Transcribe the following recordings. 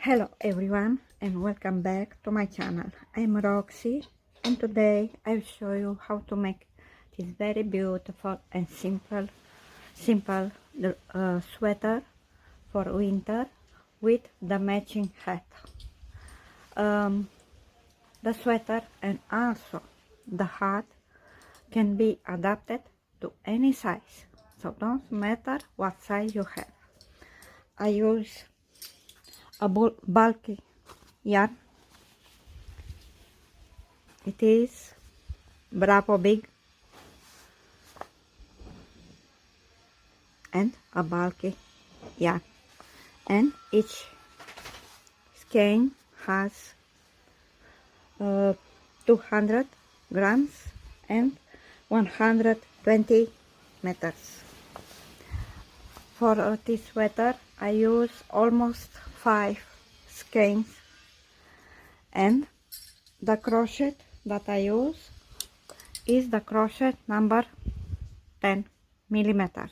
Hello everyone and welcome back to my channel. I'm Roxy and today I'll show you how to make this very beautiful and simple sweater for winter with the matching hat. The sweater and also the hat can be adapted to any size, so don't matter what size you have. I use a bulky yarn. It is Bravo Big and a bulky yarn, and each skein has 200 grams and 120 meters. For this sweater I use almost 5 skeins, and the crochet that I use is the crochet number 10 millimeters.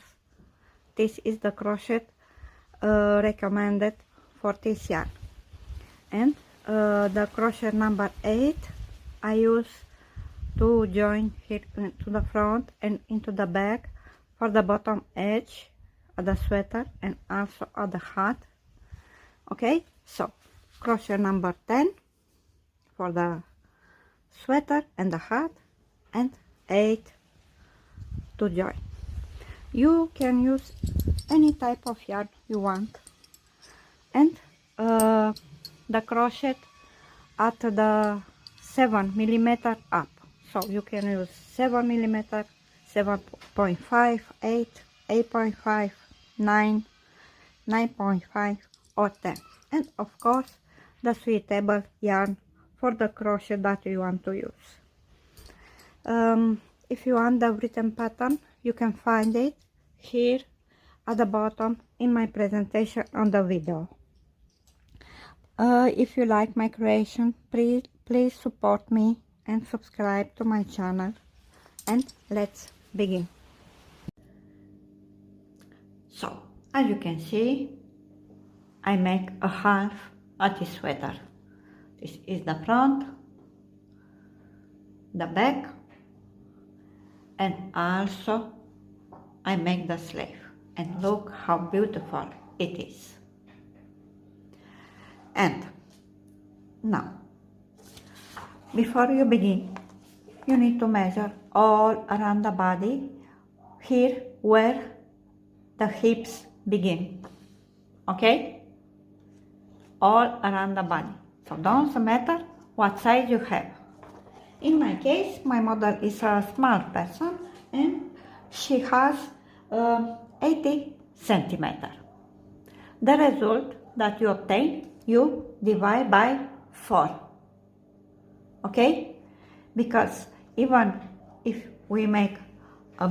This is the crochet recommended for this yarn, and the crochet number 8 I use to join here to the front and into the back for the bottom edge of the sweater and also of the hat. Okay, so crochet number 10 for the sweater and the hat, and 8 to join. You can use any type of yarn you want, and the crochet at the 7 millimeter up, so you can use 7 millimeter, 7.5, 8, 8.5, 9, 9.5 or 10, and of course the suitable yarn for the crochet that you want to use. If you want the written pattern, you can find it here at the bottom in my presentation on the video. If you like my creation, please support me and subscribe to my channel, and let's begin. So as you can see, I make a half of this sweater. This is the front, the back, and also I make the sleeve, and look how beautiful it is. And now, before you begin, you need to measure all around the body, here where the hips begin. Okay? All around the body, so don't matter what size you have. In my case, my model is a small person and she has 80 centimeters. The result that you obtain, you divide by 4. Okay? Because even if we make a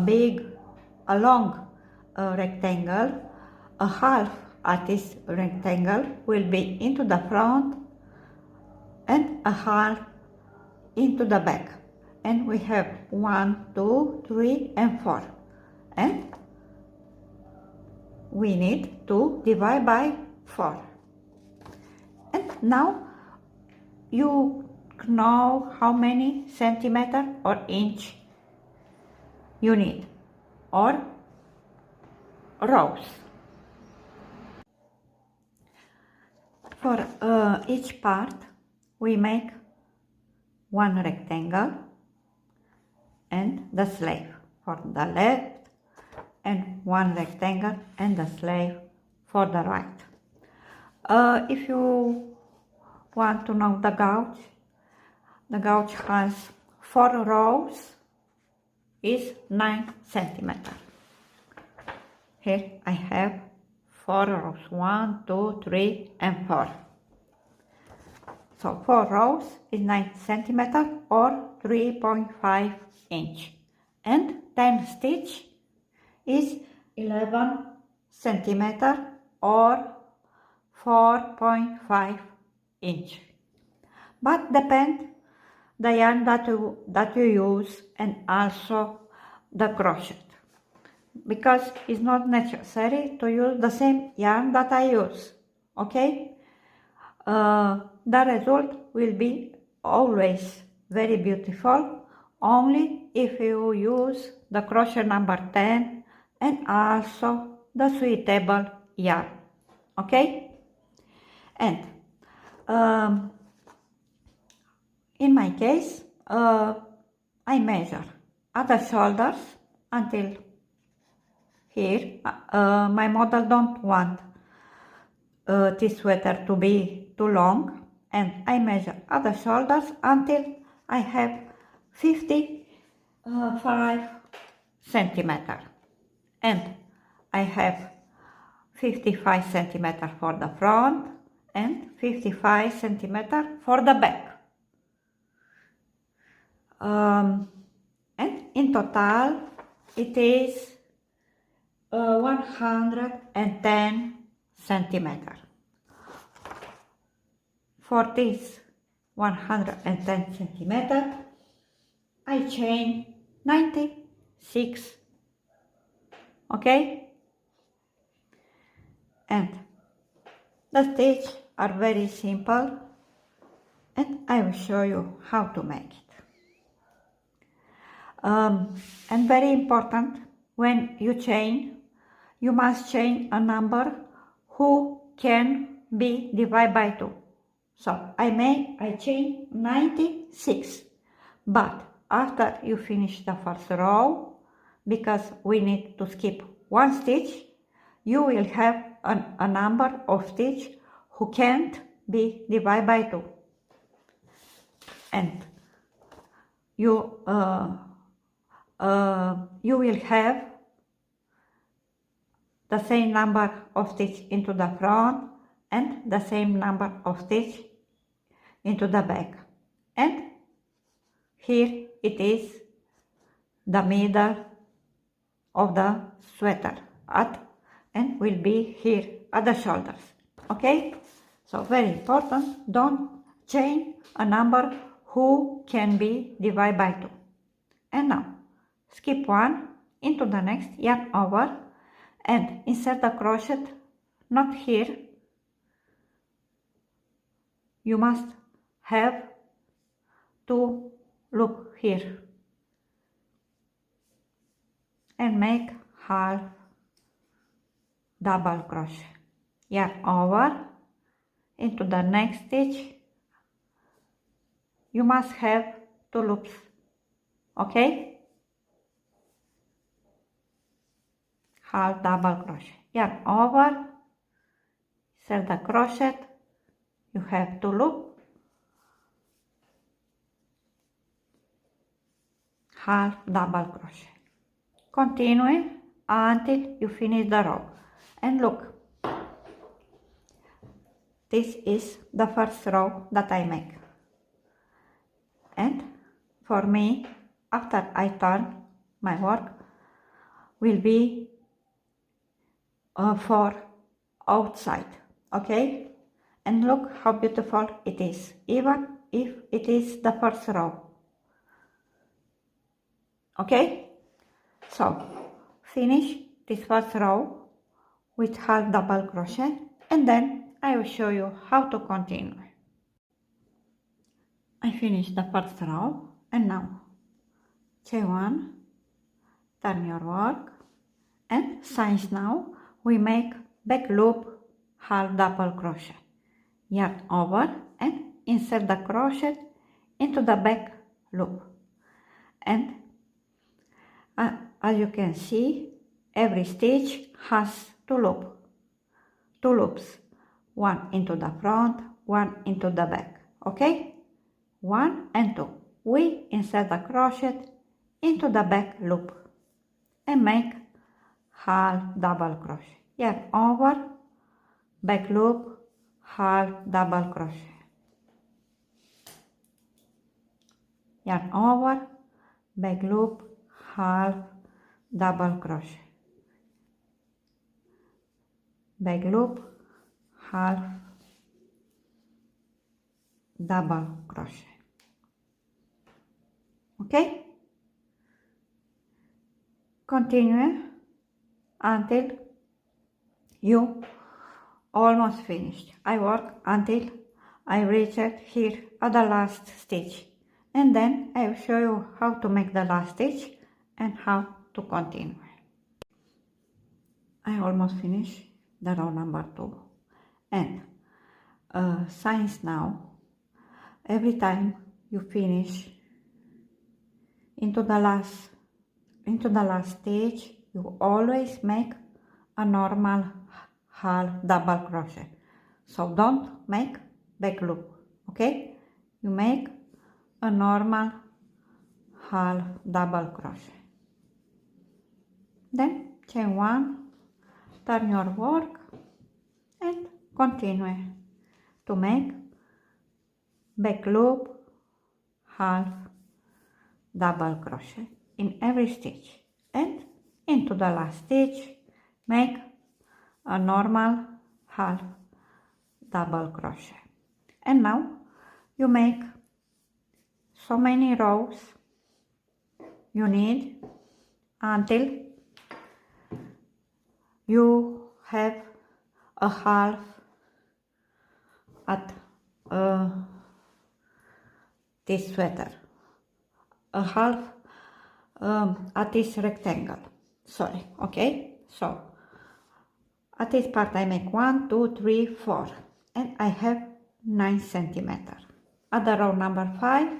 long rectangle, a half at this rectangle will be into the front and a half into the back, and we have 1, 2, 3 and 4, and we need to divide by 4. And now you know how many centimeter or inch you need, or rows. For each part we make one rectangle and the sleeve for the left, and one rectangle and the sleeve for the right. If you want to know the gauge has 4 rows, is 9 centimeters. Here I have 4 rows, 1, 2, 3 and 4. So 4 rows is 9 centimeters or 3.5 inch, and 10 stitch is 11 centimeters or 4.5 inch. But depend the yarn that you use and also the crochet. because it's not necessary to use the same yarn that I use, okay? the result will be always very beautiful only if you use the crochet number 10 and also the suitable yarn. Okay? And in my case, I measure at the shoulders until here. My model don't want this sweater to be too long, and I measure at the shoulders until I have 55 centimeter, and I have 55 centimeter for the front and 55 centimeter for the back. And in total it is 110 centimeter. For this 110 centimeter I chain 96. Okay? And the stitches are very simple, and I will show you how to make it. And very important, when you chain, you must chain a number who can be divided by 2. So I chain 96, but after you finish the first row, because we need to skip one stitch, you will have a number of stitches who can't be divided by 2. And you will have the same number of stitches into the front and the same number of stitches into the back. And here it is the middle of the sweater and will be here at the shoulders. Okay? So very important, don't chain a number who can be divided by 2. And now skip one into the next, yarn over, and insert the crochet not here. You must have to loop here and make half double crochet. Yarn over into the next stitch. You must have 2 loops. Okay? Half double crochet. Yarn over, insert the crochet. You have 2 loops. Half double crochet. Continue until you finish the row. And look, this is the first row that I make. And for me, after I turn, my work will be for outside. Okay? And look how beautiful it is, even if it is the first row. Okay? So finish this first row with half double crochet, and then I will show you how to continue. I finished the first row, and now chain 1, turn your work, and since now we make back loop half double crochet. Yarn over and insert the crochet into the back loop. And as you can see, every stitch has 2 loops, one into the front, one into the back. Okay? 1 and 2. We insert the crochet into the back loop and make half double crochet. Yarn over, back loop, half double crochet. Yarn over, back loop, half double crochet. Back loop, half double crochet. Okay? Continue until you almost finished. I work until I reached here at the last stitch, and then I will show you how to make the last stitch and how to continue. I almost finished the row number 2, and since now every time you finish into the last stitch, you always make a normal half double crochet. So don't make back loop, okay? You make a normal half double crochet. Then chain 1, turn your work and continue to make back loop, half double crochet in every stitch, and into the last stitch make a normal half double crochet. And now you make so many rows you need until you have a half at this sweater, a half at this rectangle, sorry, okay? So at this part I make 1, 2, 3, 4, and I have 9 centimeters. At the row number 5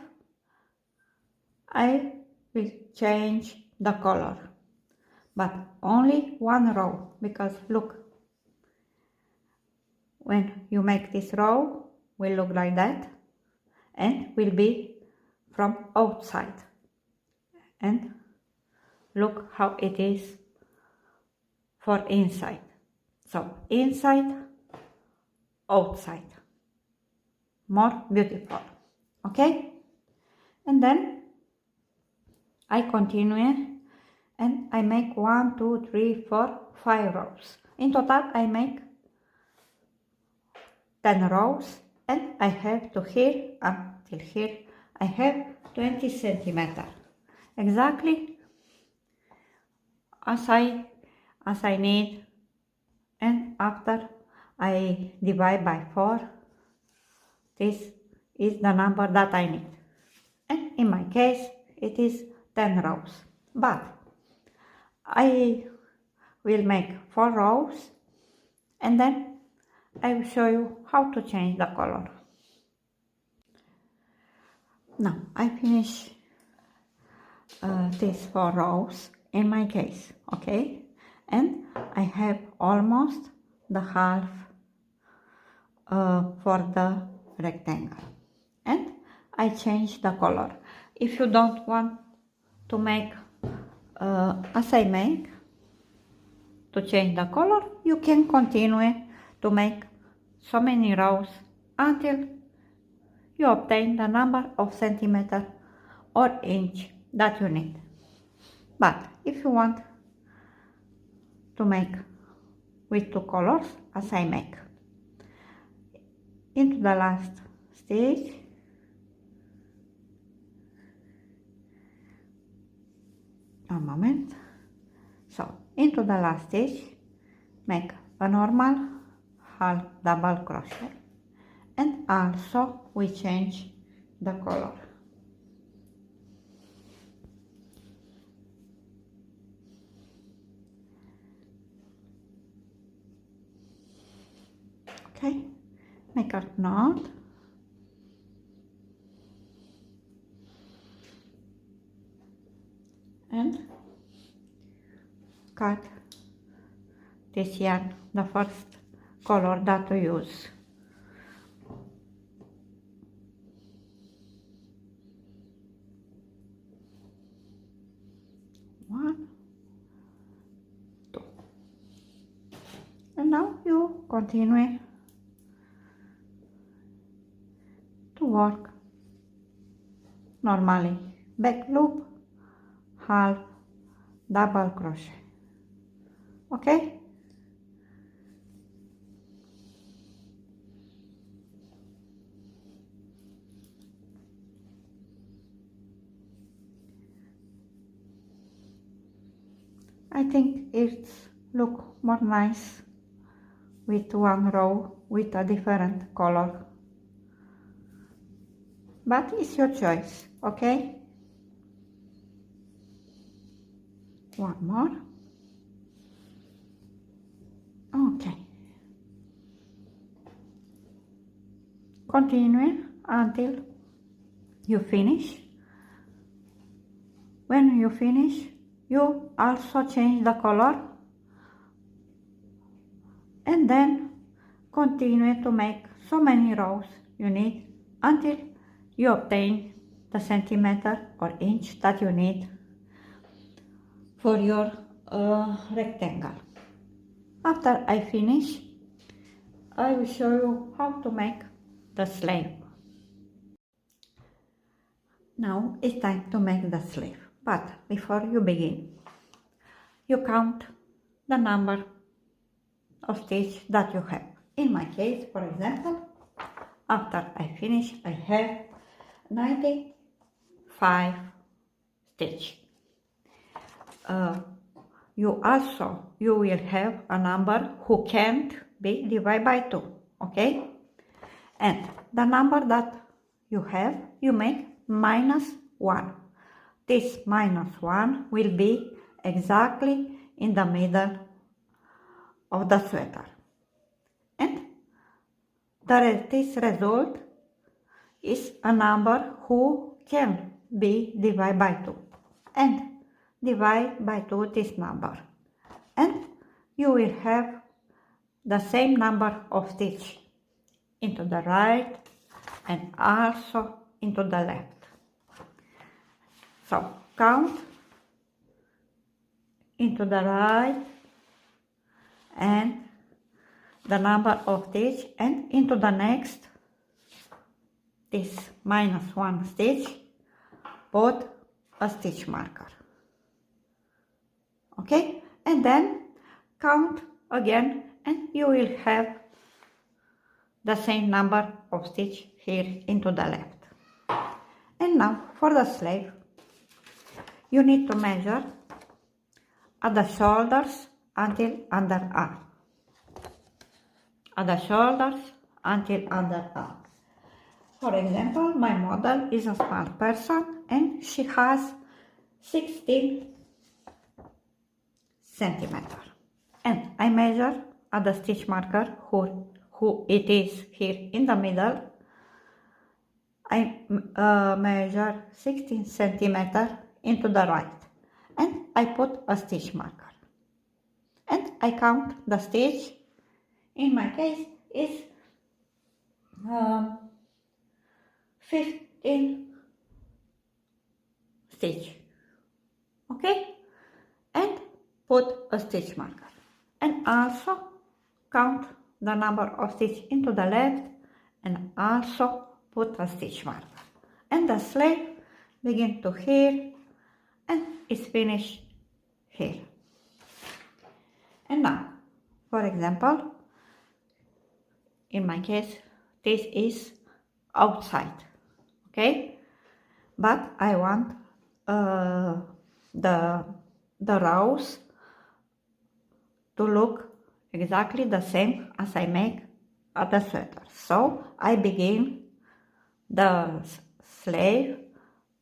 I will change the color, but only one row, because look, when you make this row will look like that and will be from outside, and look how it is for inside. So inside, outside, more beautiful, okay? And then I continue and I make 1, 2, 3, 4, 5 rows. In total I make 10 rows, and I have to here until here I have 20 centimeters, exactly as I need, and after I divide by 4, this is the number that I need, and in my case it is 10 rows, but I will make 4 rows and then I will show you how to change the color. Now I finish these 4 rows in my case, okay, and I have almost the half for the rectangle, and I change the color. If you don't want to make as I make, to change the color, you can continue to make so many rows until you obtain the number of centimeter or inch that you need. But if you want to make with 2 colors, as I make, into the last stitch a moment, so into the last stitch make a normal half double crochet, and also we change the color. Okay, make a knot and cut this yarn, the first color that we use. One, two, and now you continue to work normally, back loop, half double crochet, okay? I think it's look more nice with one row with a different color. but it's your choice, okay? One more. Okay. Continue until you finish. When you finish, you also change the color and then continue to make so many rows you need until you obtain the centimeter or inch that you need for your rectangle. After I finish, I will show you how to make the sleeve. Now it's time to make the sleeve, but before you begin, you count the number of stitches that you have. In my case, for example, after I finish, I have 95 stitches. You will have a number who can't be divided by 2, okay? And the number that you have, you make -1. This -1 will be exactly in the middle of the sweater. And this result is a number who can be divided by 2. And divide by 2 this number. And you will have the same number of stitches into the right and also into the left. So count into the right and the number of stitches, and into the next, this -1 stitch, put a stitch marker. Okay, and then count again and you will have the same number of stitches here into the left. And now for the sleeve, you need to measure at the shoulders until underarm. At the shoulders until underarm. For example, my model is a small person and she has 16 centimeters. And I measure at the stitch marker who it is here in the middle. I measure 16 centimeters into the right and I put a stitch marker. And I count the stitch. In my case is 15 stitch. Okay? And put a stitch marker. And also count the number of stitches into the left and also put a stitch marker. And the sleeve begin to here and is finished here. And now, for example, in my case, this is outside, okay? But I want the rows to look exactly the same as I make at the sweater. So I begin the sleeve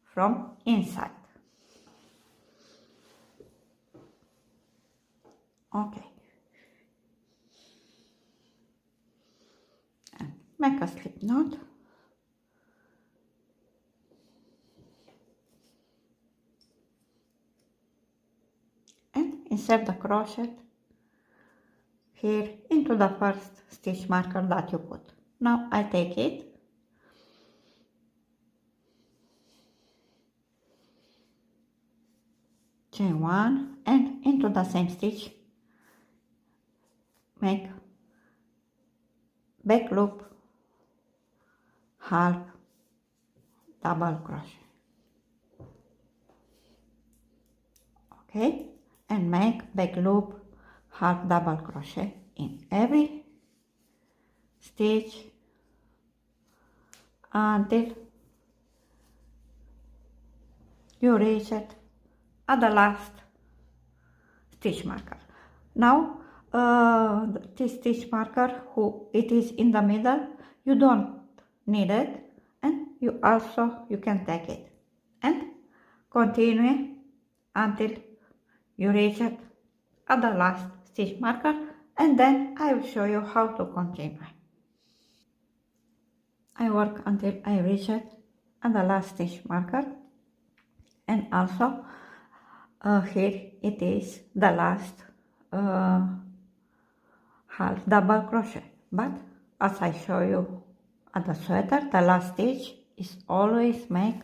from inside. Okay. And make a slip knot. And insert the crochet here into the first stitch marker that you put. Now I take it chain 1 and into the same stitch make back loop, half double crochet, okay, and make back loop, half double crochet in every stitch until you reach it at the last stitch marker. Now this stitch marker, it is in the middle, you don't need it and you can take it and continue until you reach it at the last stitch marker, and then I will show you how to continue. I work until I reach it at the last stitch marker, and also here it is the last half double crochet, but as I show you at the sweater, the last stitch is always make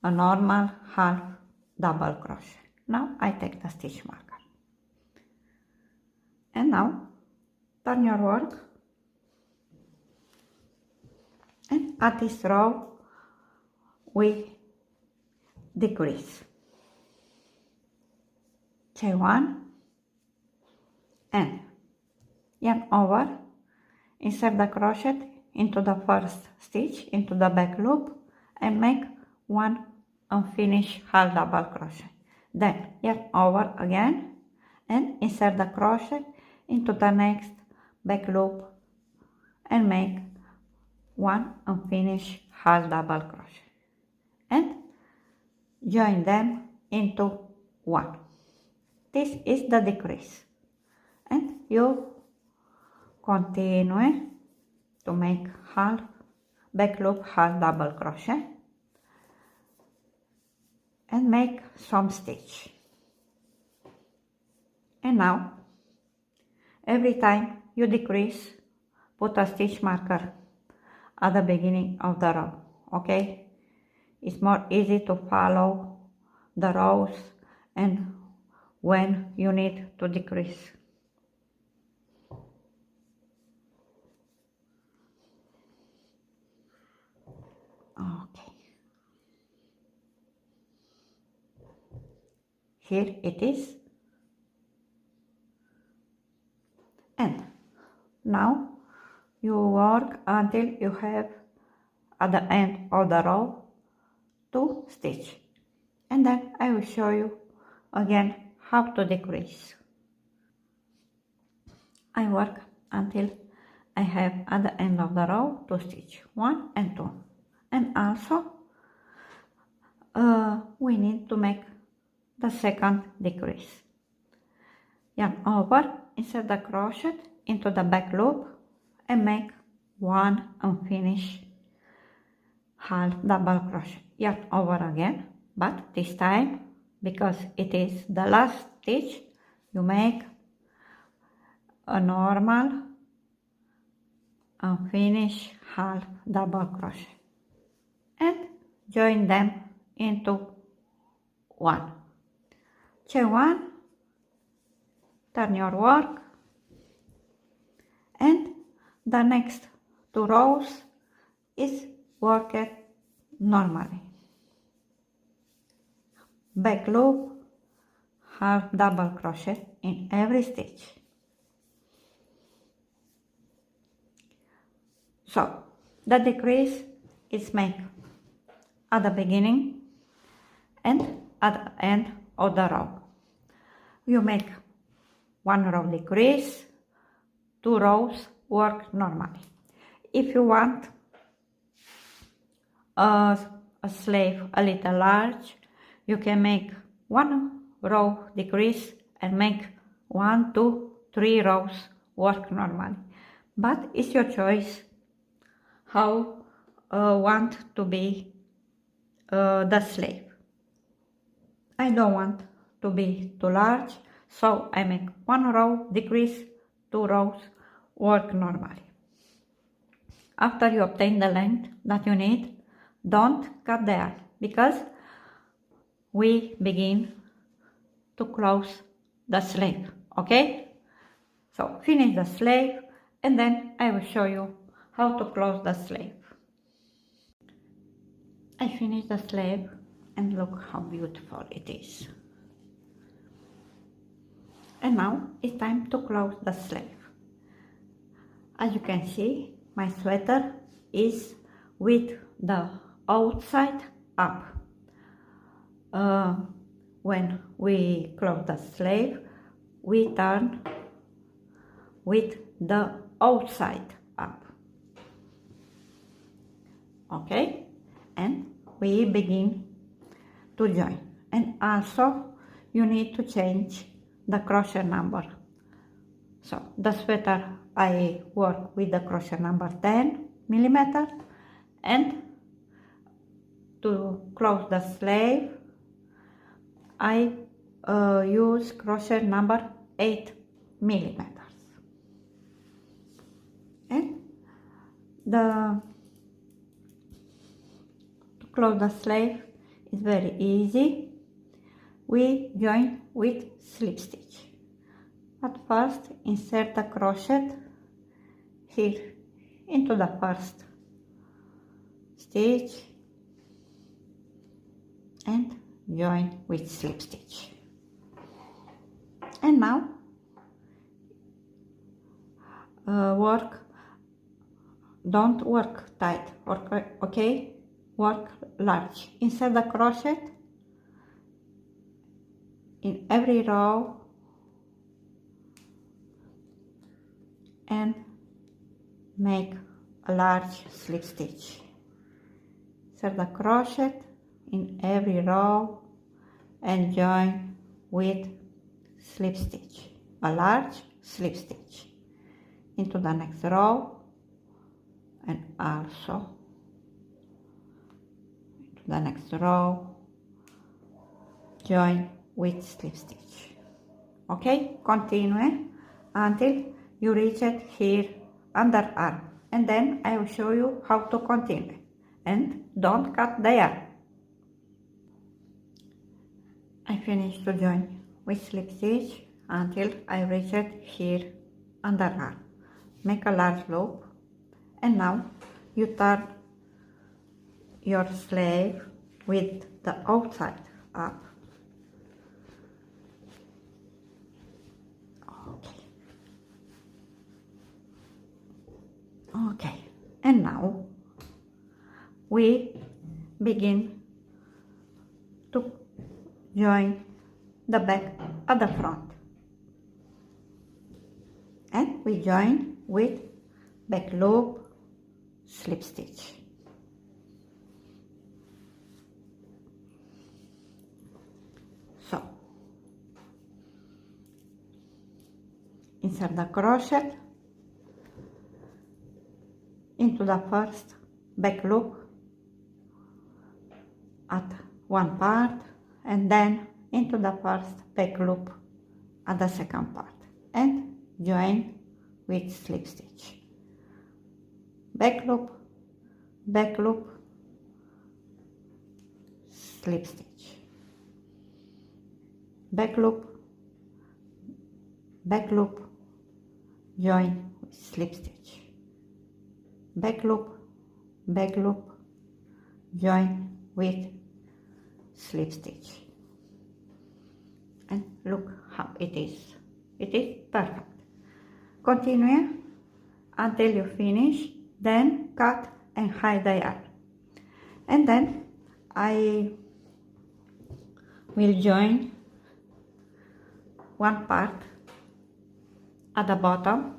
a normal half double crochet. Now I take the stitch marker, and now turn your work, and at this row we decrease, chain 1 and yarn over, insert the crochet into the first stitch into the back loop and make one unfinished half double crochet. Then yarn over again and insert the crochet into the next back loop and make one unfinished half double crochet and join them into one. This is the decrease, and you continue to make half back loop half double crochet and make some stitch. And now every time you decrease, put a stitch marker at the beginning of the row, okay? It's more easy to follow the rows and when you need to decrease. Okay. Here it is. And now you work until you have at the end of the row 2 stitches, and then I will show you again how to decrease. I work until I have at the end of the row 2 stitches, 1 and 2, and also we need to make the second decrease. Yarn over, insert the crochet into the back loop and make one unfinished half double crochet. Yarn over again, but this time, because it is the last stitch, you make a normal unfinished half double crochet and join them into one. Chain 1, turn your work, and the next 2 rows is worked normally. Back loop, half double crochet in every stitch. So the decrease is made at the beginning and at the end of the row. You make 1 row decrease, 2 rows work normally. If you want a sleeve a little large, you can make 1 row decrease and make 1, 2, 3 rows work normally. But it's your choice how want to be the sleeve. I don't want to be too large, so I make 1 row decrease, 2 rows work normally. After you obtain the length that you need, don't cut the yarn, because we begin to close the sleeve, okay? So finish the sleeve and then I will show you how to close the sleeve. I finished the sleeve and look how beautiful it is. And now it's time to close the sleeve. As you can see, my sweater is with the outside up. When we close the sleeve, we turn with the outside up. Okay, and we begin to join. And also you need to change the crochet number. So the sweater I work with the crochet number 10 millimeter, and to close the sleeve I use crochet number 8 millimeters. And to close the sleeve is very easy. We join with slip stitch. But first insert the crochet here into the first stitch and join with slip stitch. And now don't work tight, okay? Work large. Insert the crochet in every row and make a large slip stitch. Insert the crochet in every row and join with slip stitch, a large slip stitch into the next row, and also into the next row, join with slip stitch. Okay, continue until you reach it here underarm, and then I will show you how to continue. And don't cut the yarn. I finish to join with slip stitch until I reach it here underarm. Make a large loop, and now you turn your sleeve with the outside up. Okay, and now we begin to join the back at the front, and we join with back loop, slip stitch. So insert the crochet into the first back loop at one part, and then into the first back loop at the second part, and join with slip stitch. Back loop, slip stitch. Back loop, join with slip stitch. Back loop, join with slip stitch. And look how it is. It is perfect. Continue until you finish, then cut and hide the yarn. And then I will join one part at the bottom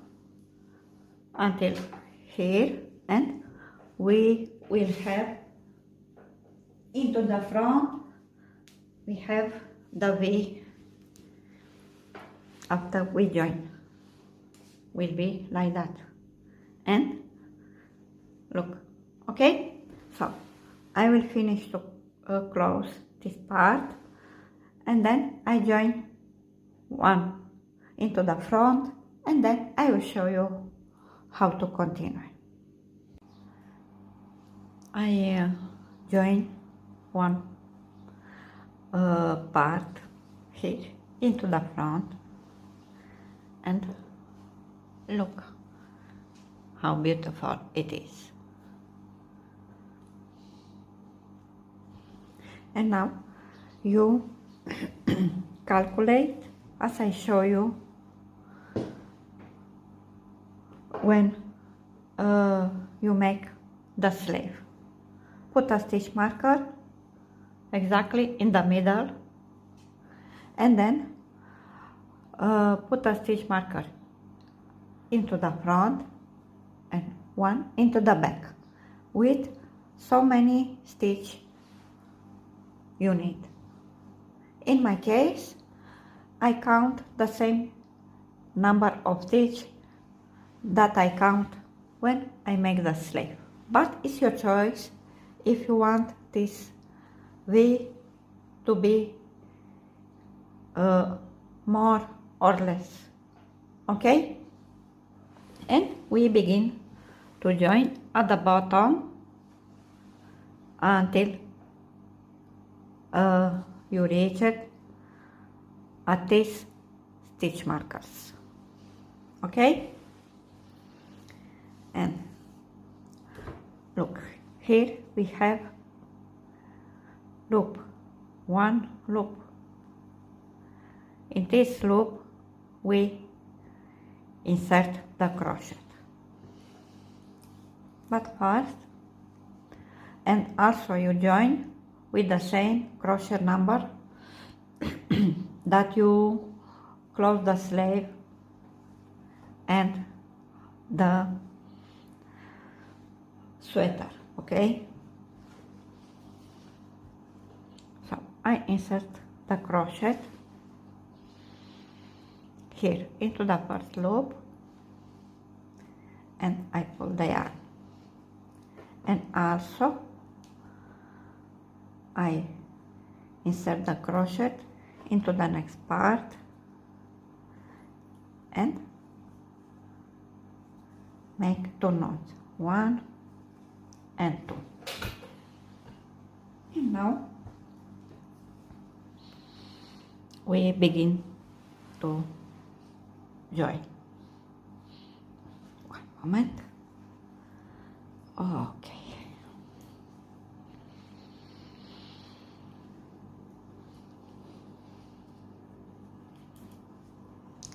until here, and we will have into the front, we have the V after we join, will be like that. And look, okay, so I will finish to close this part, and then I join one into the front, and then I will show you how to continue. I join one part here into the front, and look how beautiful it is. And now you calculate as I show you when you make the sleeve. Put a stitch marker exactly in the middle, and then put a stitch marker into the front and one into the back with so many stitch you need. In my case, I count the same number of stitch that I count when I make the sleeve, but it's your choice if you want this V to be more or less. Okay, and we begin to join at the bottom until you reach it at these stitch markers. Okay, and look, here we have loop, one loop. In this loop we insert the crochet, but first, and also you join with the same crochet number that you close the sleeve and the sweater. Okay, so I insert the crochet here into the first loop and I pull the yarn, and also I insert the crochet into the next part and make 2 knots, 1 and 2. And now we begin to join. One moment. Okay.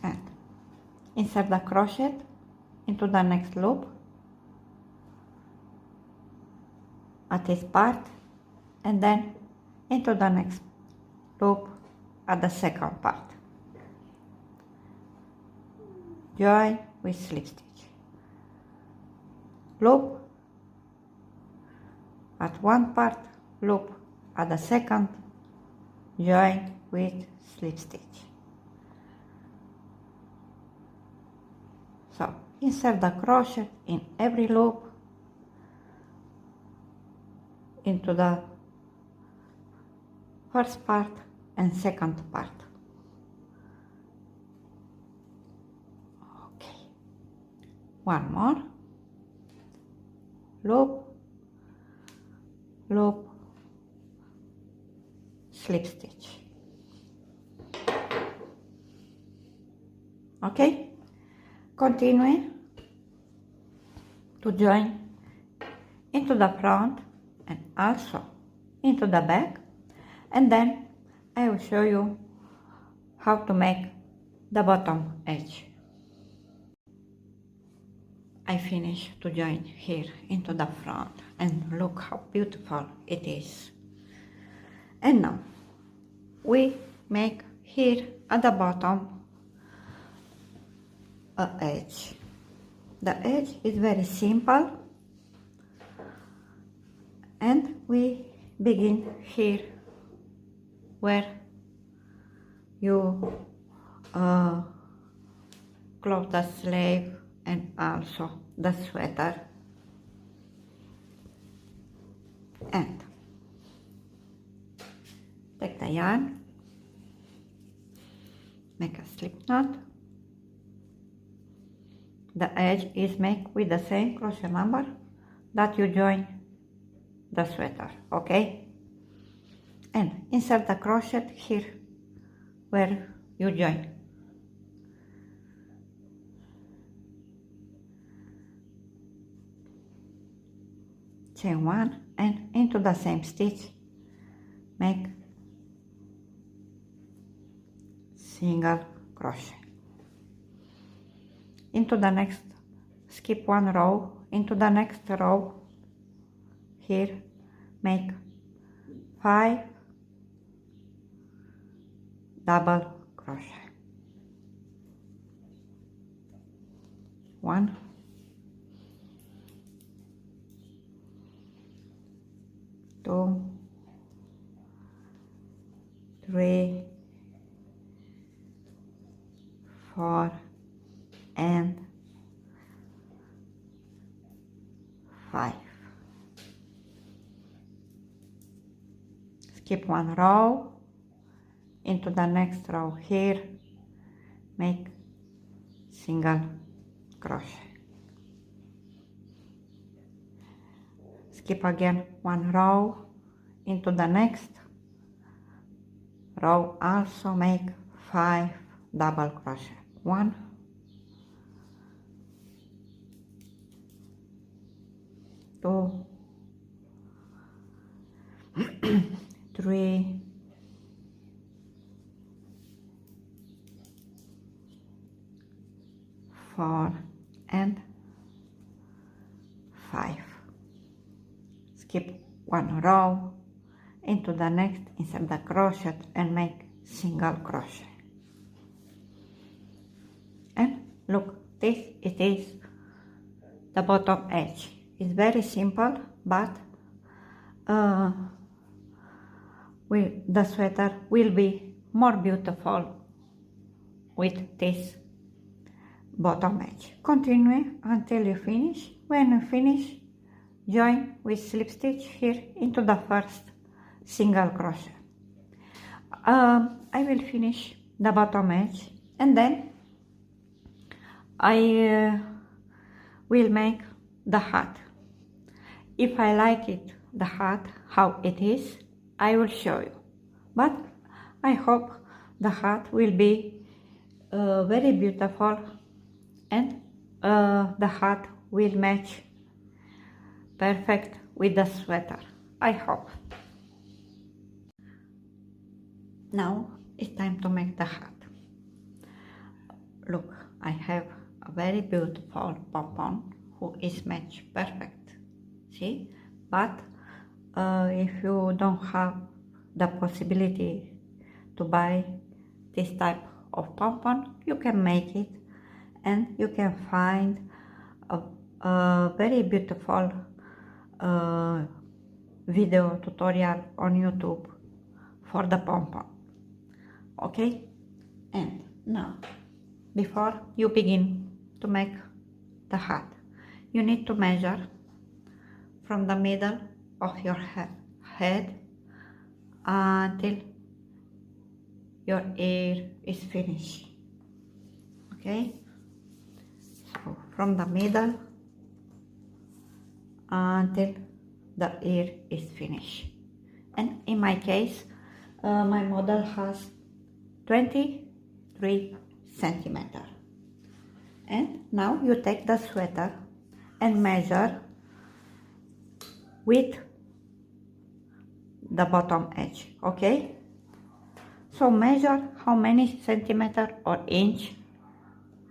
And insert the crochet into the next loop at this part, and then into the next loop at the second part. Join with slip stitch. Loop at one part, loop at the second, join with slip stitch. So insert the crochet in every loop into the first part and second part. Okay, one more loop, loop, slip stitch. Okay, continue to join into the front and also into the back, and then I will show you how to make the bottom edge. I finished to join here into the front, and look how beautiful it is. And now we make here at the bottom a edge. The edge is very simple, and we begin here where you close the sleeve and also the sweater, and take the yarn, make a slip knot. The edge is made with the same crochet number that you join the sweater, okay? And insert the crochet here where you join. Chain 1 and into the same stitch make single crochet. Into the next, skip 1 row, into the next row here make 5 double crochet. 1, 2, 3, 4, and 5. Skip one row, into the next row here, make single crochet. Skip again one row, into the next row, also make 5 double crochet. 1, 2, 3, 4, and 5. Skip one row, into the next, insert the crochet and make single crochet. And look, this it is the bottom edge. It's very simple, but the sweater will be more beautiful with this bottom edge. Continue until you finish. When you finish, join with slip stitch here into the first single crochet. I will finish the bottom edge, and then I will make the hat. If I like it, the hat, how it is, I will show you. But I hope the hat will be very beautiful, and the hat will match perfect with the sweater. I hope. Now it's time to make the hat. Look, I have a very beautiful pompon who is matched perfect. See? But if you don't have the possibility to buy this type of pompon, you can make it, and you can find a very beautiful video tutorial on YouTube for the pompon. Okay? And now, before you begin to make the hat, you need to measure from the middle of your head until your ear is finished. Okay? So from the middle until the ear is finished. And in my case, my model has 23 centimeters. And now you take the sweater and measure with the bottom edge. Okay? So measure how many centimeters or inch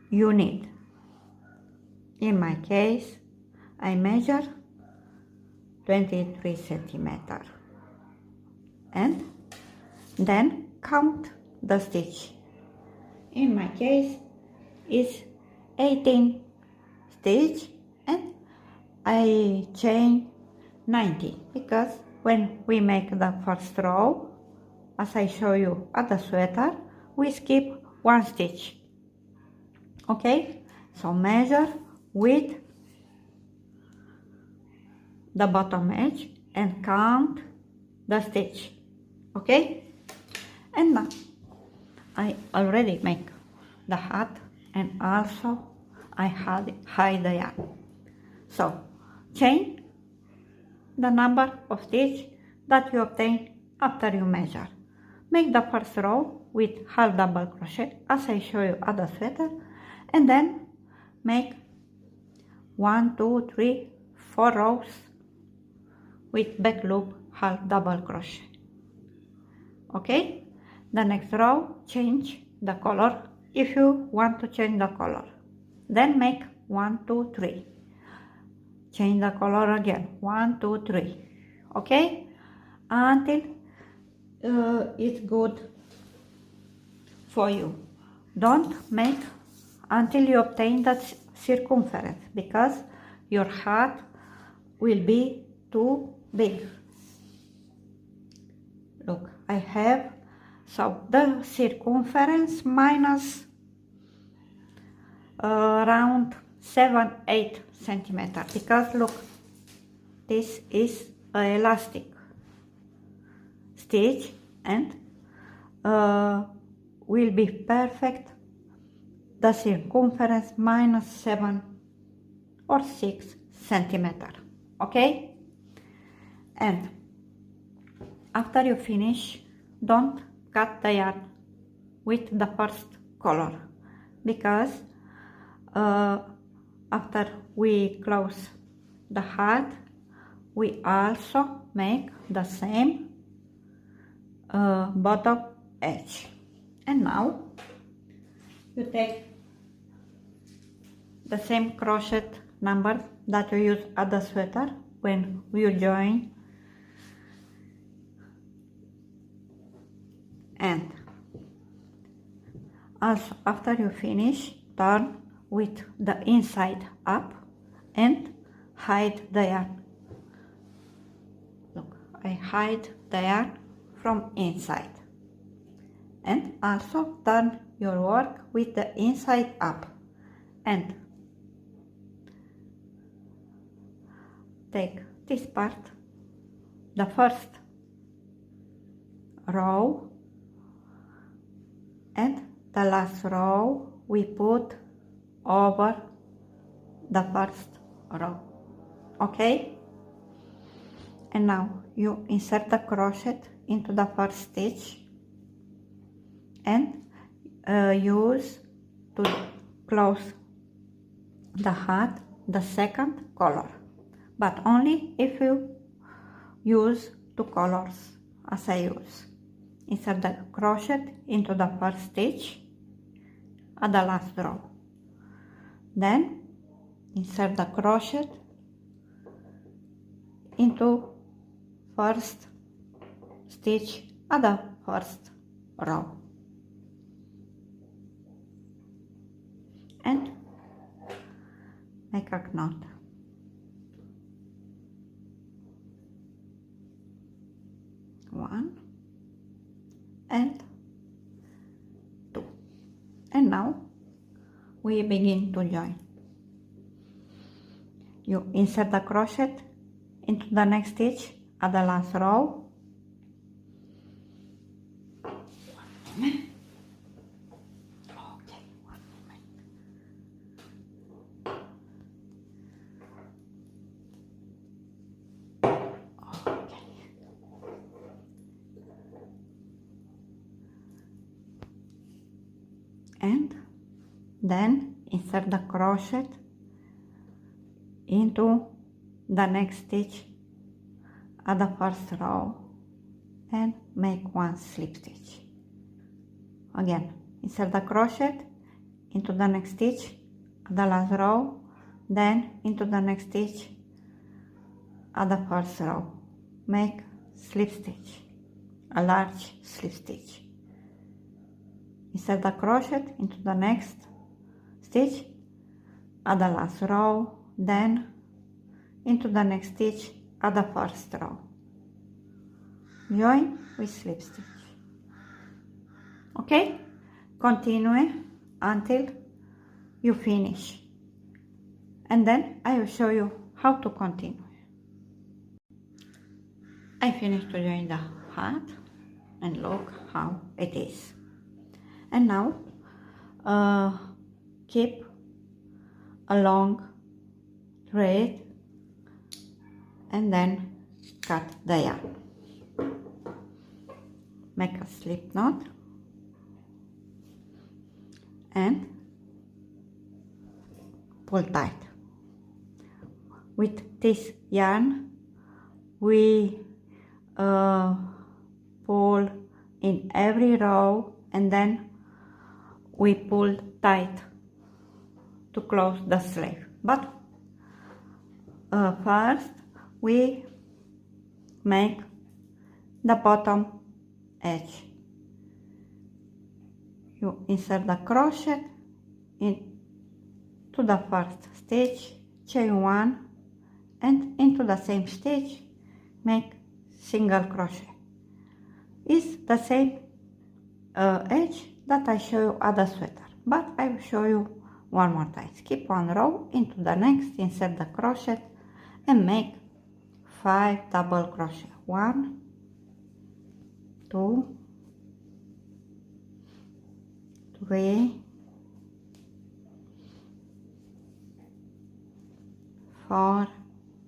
you need. In my case, I measure 23 centimeters. And then count the stitch. In my case, it's 18 stitch, and I chain 90 because when we make the first row, as I show you at the sweater, we skip one stitch. Okay? So measure with the bottom edge and count the stitch. Okay? And now I already make the hat, and also I hide the yarn. So chain the number of stitch that you obtain after you measure. Make the first row with half double crochet as I show you at the sweater, and then make 1, 2, 3, 4 rows with back loop half double crochet. Okay? The next row, change the color if you want to change the color. Then make 1, 2, 3. Change the color again, 1, 2, 3. Okay? Until it's good for you. Don't make until you obtain that circumference, because your hat will be too big. look, I have, so the circumference minus around 7-8 centimeters, because look, this is an elastic stitch and will be perfect the circumference minus 7 or 6 centimeters, okay? And after you finish, don't cut the yarn with the first color, because after we close the heart, we also make the same bottom edge. And now you take the same crochet number that you use at the sweater when you join, and also after you finish, turn with the inside up and hide the yarn. Look, I hide the yarn from inside, and also turn your work with the inside up and take this part, the first row and the last row we put over the first row, okay? And now you insert the crochet into the first stitch and use to close the heart the second color, but only if you use two colors as I use. Insert the crochet into the first stitch at the last row, then insert the crochet into first stitch at the first row and make a knot. One and two, and now we begin to join. You insert the crochet into the next stitch at the last row. One moment. Okay, one moment. Okay. And then insert the crochet into the next stitch at the first row and make one slip stitch. Again, insert the crochet into the next stitch at the last row, then into the next stitch at the first row, make slip stitch, a large slip stitch. Insert the crochet into the next stitch at the last row, then into the next stitch at the first row. Join with slip stitch. Okay? Continue until you finish, and then I will show you how to continue. I finished to join the heart, and look how it is. And now keep a long thread and then cut the yarn. Make a slip knot and pull tight. With this yarn we pull in every row and then we pull tight to close the sleeve. But first we make the bottom edge. You insert the crochet into the first stitch, chain one, and into the same stitch make single crochet. is the same edge that I show you at the sweater, but I will show you one more time. Skip one row into the next, insert the crochet and make 5 double crochet. 1, 2, 3, 4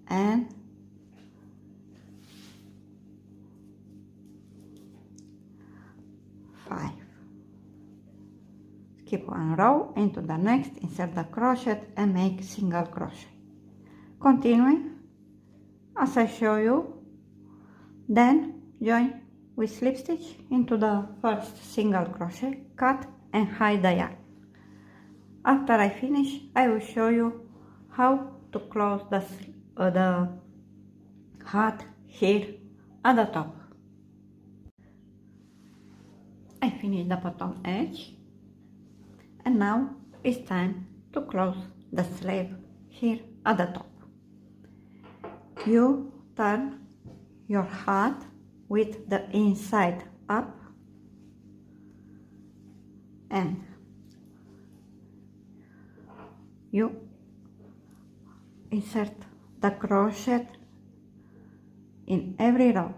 and 5. Skip one row into the next, insert the crochet and make single crochet. Continue as I show you, then join with slip stitch into the first single crochet, cut and hide the yarn. After I finish, I will show you how to close the hat here at the top. I finished the bottom edge, and now it's time to close the sleeve here at the top. You turn your hat with the inside up and you insert the crochet in every row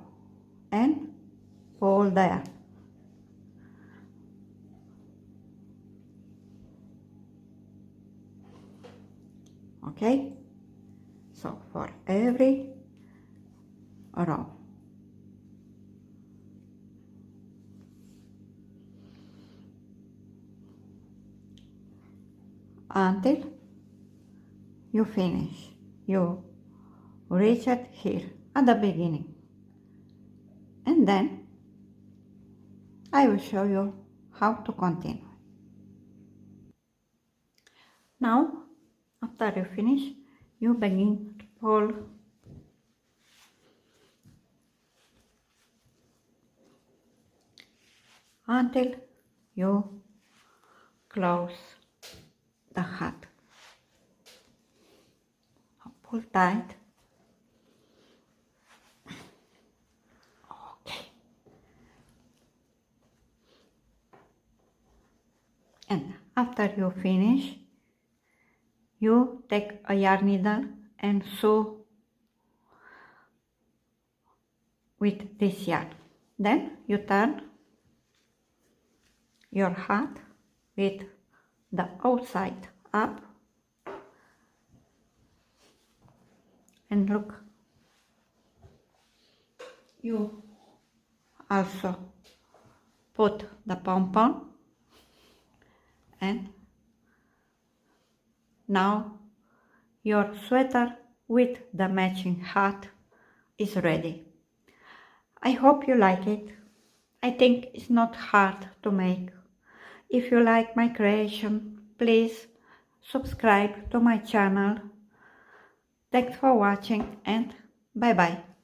and pull the yarn. Okay, so for every row. Until you finish, you reach it here at the beginning, and then I will show you how to continue. Now, after you finish, you begin to pull until you close the hat. Pull tight. Okay. And after you finish, you take a yarn needle and sew with this yarn. Then you turn your hat with the outside up and look, you also put the pom-pom, and now your sweater with the matching hat is ready. I hope you like it. I think it's not hard to make. If you like my creation, please subscribe to my channel. Thanks for watching and bye bye.